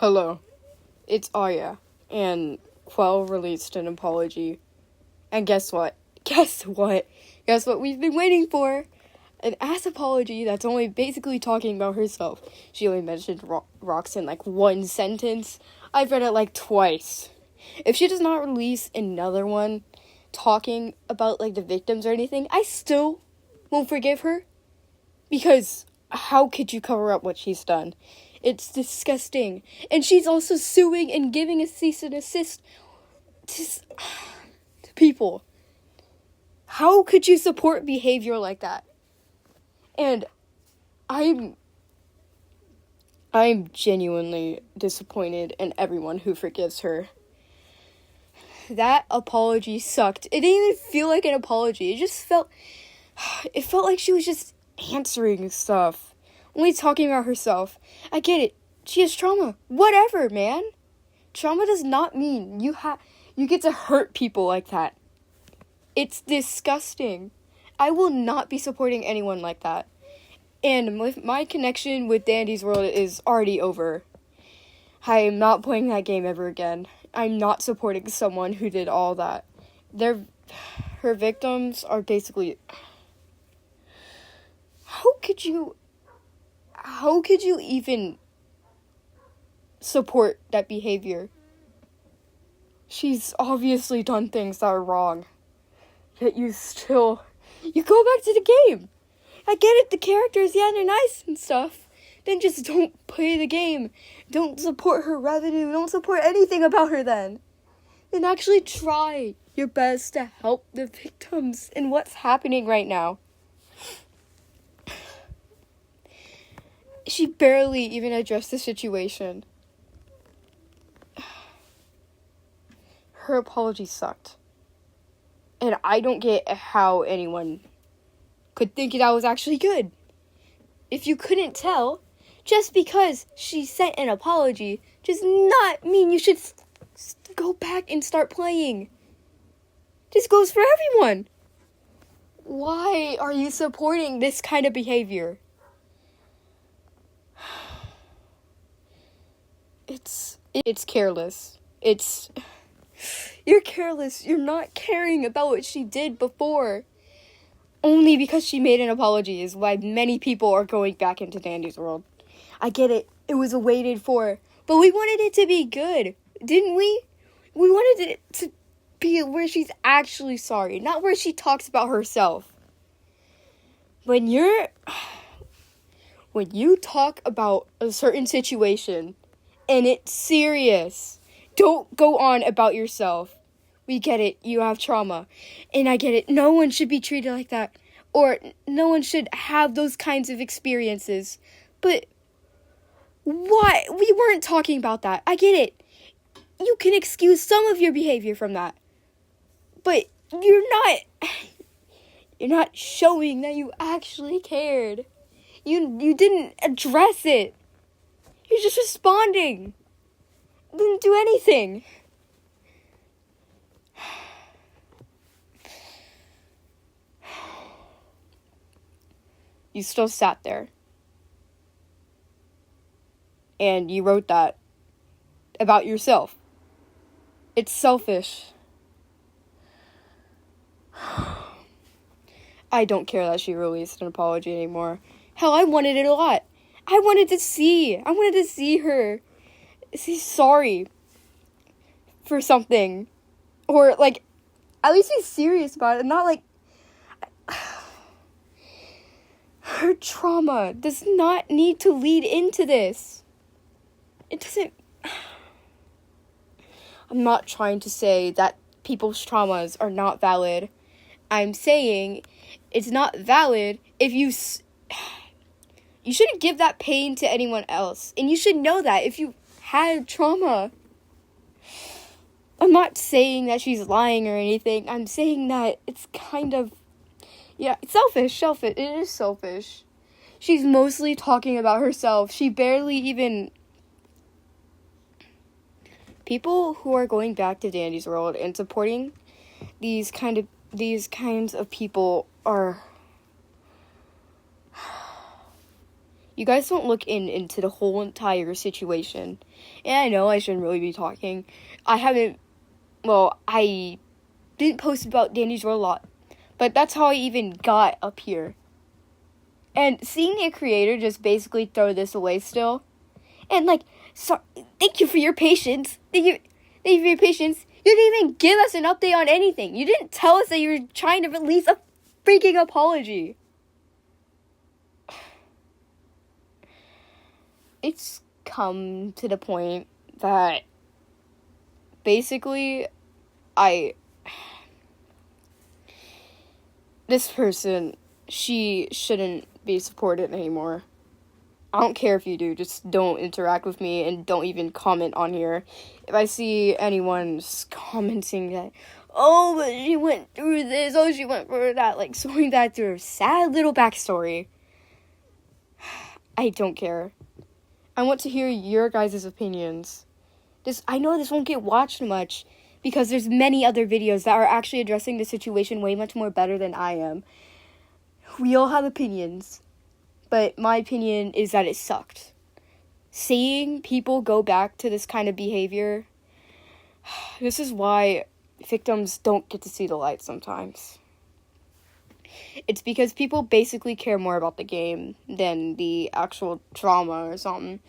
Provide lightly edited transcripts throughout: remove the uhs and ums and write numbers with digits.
Hello, it's Aya, and Quell released an apology. And guess what? Guess what we've been waiting for? An ass apology that's only basically talking about herself. She only mentioned rocks in like one sentence. I've read it like twice. If she does not release another one talking about like the victims or anything, I still won't forgive her. Because how could you cover up what she's done? It's disgusting. And she's also suing and giving a cease and desist to people. How could you support behavior like that? And I'm genuinely disappointed in everyone who forgives her. That apology sucked. It didn't even feel like an apology. It felt like she was just answering stuff. Only talking about herself. I get it. She has trauma. Whatever, man. Trauma does not mean you get to hurt people like that. It's disgusting. I will not be supporting anyone like that. And my connection with Dandy's World is already over. I am not playing that game ever again. I'm not supporting someone who did all that. Her victims are basically... How could you even support that behavior? She's obviously done things that are wrong. Yet you go back to the game. I get it, the characters, yeah, they're nice and stuff. Then just don't play the game. Don't support her revenue. Don't support anything about her then. Then actually try your best to help the victims in what's happening right now. She barely even addressed the situation. Her apology sucked. And I don't get how anyone could think that was actually good. If you couldn't tell, just because she sent an apology does not mean you should go back and start playing. This goes for everyone. Why are you supporting this kind of behavior? It's careless. You're careless. You're not caring about what she did before. Only because she made an apology is why many people are going back into Dandy's World. I get it. It was awaited for. But we wanted it to be good, didn't we? We wanted it to be where she's actually sorry, not where she talks about herself. When you talk about a certain situation and it's serious, don't go on about yourself. We get it, you have trauma. And I get it, no one should be treated like that. Or no one should have those kinds of experiences. But why? We weren't talking about that. I get it. You can excuse some of your behavior from that. But you're not showing that you actually cared. You didn't address it. You're just responding. Didn't do anything. You still sat there. And you wrote that about yourself. It's selfish. I don't care that she released an apology anymore. Hell, I wanted it a lot. I wanted to see her say sorry for something. Or, like, at least be serious about it. Not like... Her trauma does not need to lead into this. It doesn't... I'm not trying to say that people's traumas are not valid. I'm saying it's not valid if you shouldn't give that pain to anyone else. And you should know that if you had trauma. I'm not saying that she's lying or anything. I'm saying that it's kind of... Yeah, it's selfish. It is selfish. She's mostly talking about herself. She barely even... People who are going back to Dandy's World and supporting these kinds of people are... You guys don't look into the whole entire situation. And I know I shouldn't really be talking. I didn't post about Dandy's World a lot. But that's how I even got up here. And seeing a creator just basically throw this away still. And thank you for your patience. Thank you for your patience. You didn't even give us an update on anything. You didn't tell us that you were trying to release a freaking apology. It's come to the point that basically this person, she shouldn't be supported anymore. I don't care if you do, just don't interact with me and don't even comment on here. If I see anyone commenting that, oh, but she went through this, oh, she went through that, going back through her sad little backstory, I don't care. I want to hear your guys' opinions. I know this won't get watched much, because there's many other videos that are actually addressing the situation way much more better than I am. We all have opinions, but my opinion is that it sucked. Seeing people go back to this kind of behavior, this is why victims don't get to see the light sometimes. It's because people basically care more about the game than the actual trauma or something.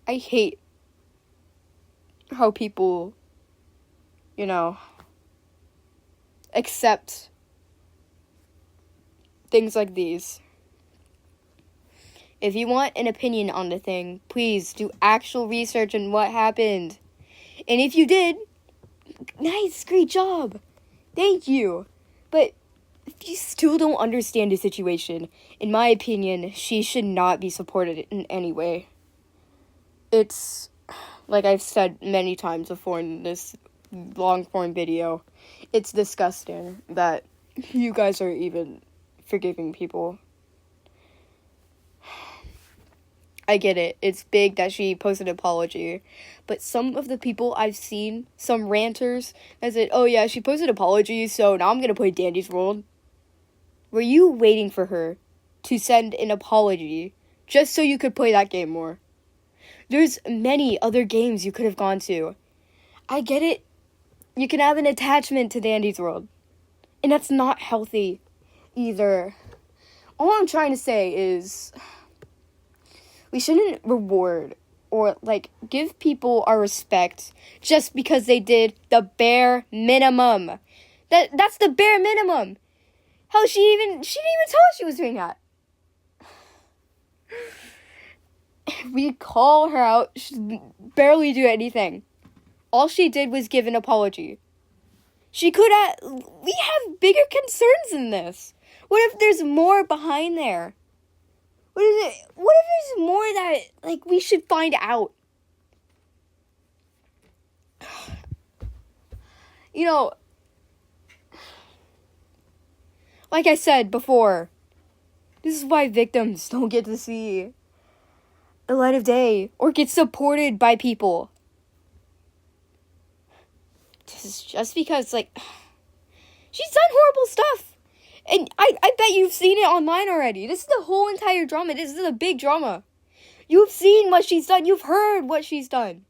I hate how people, accept things like these. If you want an opinion on the thing, please do actual research on what happened. And if you did, nice, great job. Thank you. But if you still don't understand the situation, in my opinion, she should not be supported in any way. It's, like I've said many times before in this long-form video, it's disgusting that you guys are even forgiving people. I get it. It's big that she posted an apology. But some of the people I've seen, some ranters, that said, oh yeah, she posted an apology, so now I'm going to play Dandy's World. Were you waiting for her to send an apology just so you could play that game more? There's many other games you could have gone to. I get it. You can have an attachment to Dandy's World. And that's not healthy either. All I'm trying to say is we shouldn't reward or give people our respect just because they did the bare minimum. That's the bare minimum. Hell, she didn't even tell us she was doing that. We call her out. She barely do anything. All she did was give an apology. We have bigger concerns than this. What if there's more behind there? What if there's more that, we should find out? Like I said before, this is why victims don't get to see the light of day or get supported by people. This is just because, she's done horrible stuff. And I bet you've seen it online already. This is the whole entire drama. This is a big drama. You've seen what she's done. You've heard what she's done.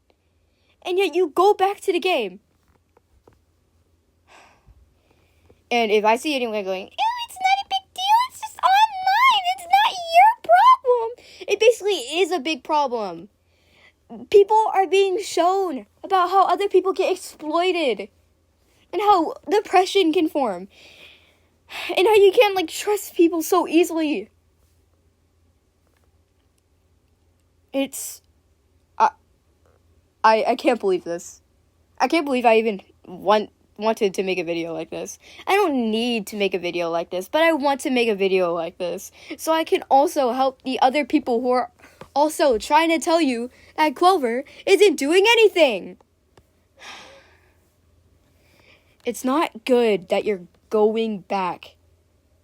And yet you go back to the game. And if I see anyone going, ew, it's not a big deal. It's just online. It's not your problem. It basically is a big problem. People are being shown about how other people get exploited. And how depression can form. And how you can't, trust people so easily. It's... I can't believe this. I can't believe I even wanted to make a video like this. I don't need to make a video like this, but I want to make a video like this. So I can also help the other people who are also trying to tell you that Clover isn't doing anything. It's not good that you're going back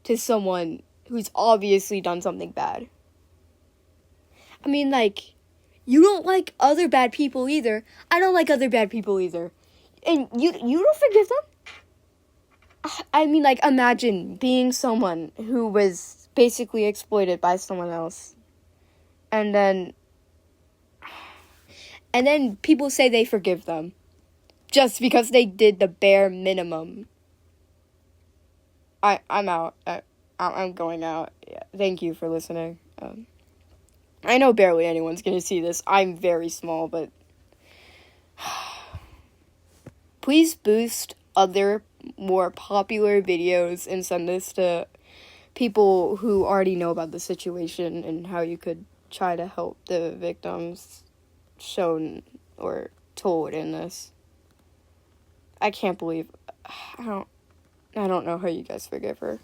to someone who's obviously done something bad. I mean, you don't like other bad people either. I don't like other bad people either. And you don't forgive them? I mean, imagine being someone who was basically exploited by someone else. And then people say they forgive them just because they did the bare minimum. I'm out. I'm going out. Yeah, thank you for listening. I know barely anyone's gonna see this. I'm very small, but please boost other more popular videos and send this to people who already know about the situation and how you could try to help the victims shown or told in this. I can't believe I don't know how you guys forgive her.